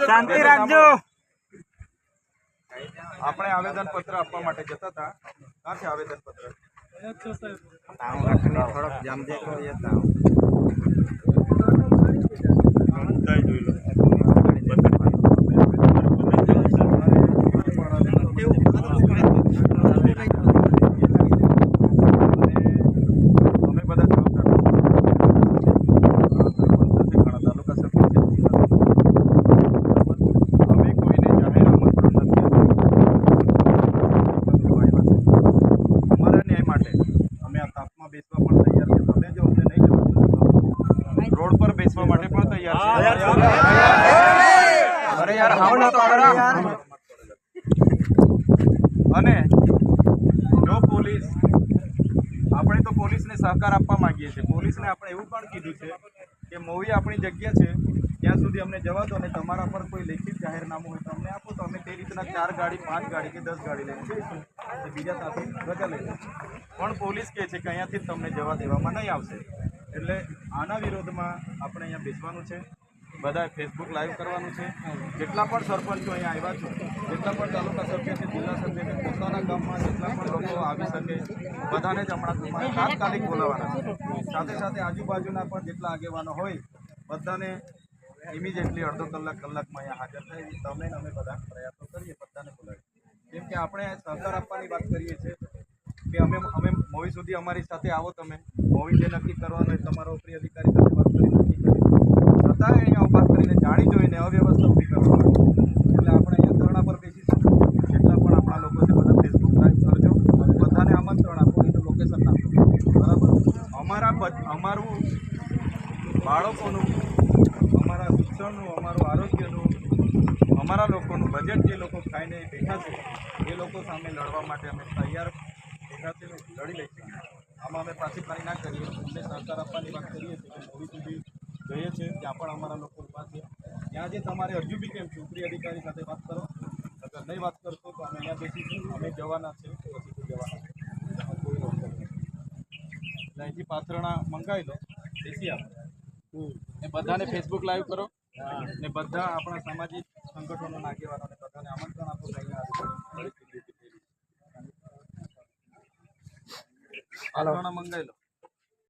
શાંતિ રાખજો। આપણે આવેદન પત્ર આપવા માટે જતા હતા। ક્યાંથી આવેદન પત્ર? થોડોક જામજે रोड पर बेचवा માટે પણ તૈયાર છે। અરે યાર હાવડા તો ખરા। અને જો પોલીસ આપણે તો પોલીસને સહકાર આપવા માંગીએ છીએ। પોલીસને આપણે એવું પણ કીધું છે કે મૂવી આપણી જગ્યા છે ત્યાં સુધી અમને જવા દો અને તમારા પર કોઈ લેખિત જાહેરનામું હોય તો અમને આપો તો અમે તે રીતના 4 ગાડી 5 ગાડી કે 10 ગાડી લઈને જઈશું અને બીજા સાથે રજા લઈશું। પણ પોલીસ કહે છે કે અહીંયાથી તમને જવા દેવામાં નહીં આવશે। એટલે આના વિરોધમાં આપણે અહીંયા બેસવાનું છે। બધા ફેસબુક લાઈવ કરવાનું છે। જેટલા પણ સરપંચો અહીંયા આવ્યા છે, જેટલા પણ તાલુકા સભ્ય છે, જિલ્લા સભ્ય છે, પોતાના ગામમાં જેટલા પણ લોકો આવી શકે બધાને જ હમણાં તાત્કાલિક બોલાવવાના છે। સાથે સાથે આજુબાજુના પણ જેટલા આગેવાનો હોય બધાને ઇમિડિયેટલી અડધો કલાકમાં અહીંયા હાજર થાય તમે અમે બધા પ્રયાસો કરીએ બધાને બોલાવીએ। કેમ કે આપણે સહકાર આપવાની વાત કરીએ છીએ કે અમે મૂવી સુધી અમારી સાથે આવો। તમે મૂવી જે નક્કી કરવાનું હોય તમારા ઉપરી અધિકારી સાથે વાત કરી નક્કી કરી છતાં અહીંયા ઉભા કરીને જાણી જોઈને અવ્યવસ્થા ઊભી કરવાની। એટલે આપણે અહીંયા ધરણા પર બેસીશું। જેટલા પણ આપણા લોકો છે બધા ફેસબુક લાઈવ કરજો અને બધાને આમંત્રણ આપો, એનું લોકેશન આપો, બરાબર? અમારું બાળકોનું, અમારા શિક્ષણનું, અમારું આરોગ્યનું, અમારા લોકોનું બજેટ જે લોકો ખાઈને બેઠા છે એ લોકો સામે લડવા માટે અમે તૈયાર બેઠા છે, લડી લઈશું। આમાં અમે પાછી પાણી ના કરીએ। અમને સહકાર આપવાની વાત કરીએ છીએ કે મૂવી સુધી જઈએ છીએ ત્યાં પણ અમારા લોકો ઊભા છે। ત્યાં જે તમારે હજુ બી કેમ છે ઉપરી અધિકારી સાથે વાત કરો, અગર નહીં વાત કરશો તો અમે અહીંયા બેસીશું। અમે જવાના છે, પછી જવાના છે, કોઈ રોક નથી। એટલે અહીંથી પાથરણા મંગાવી લો, બેસી આપણે ને બધાને ફેસબુક લાઈવ કરો ને બધા આપણા સામાજિક સંગઠનોના આગેવાનોને બધાને આમંત્રણ આપો કે અહીંયા પાથરણા મંગાવી લો।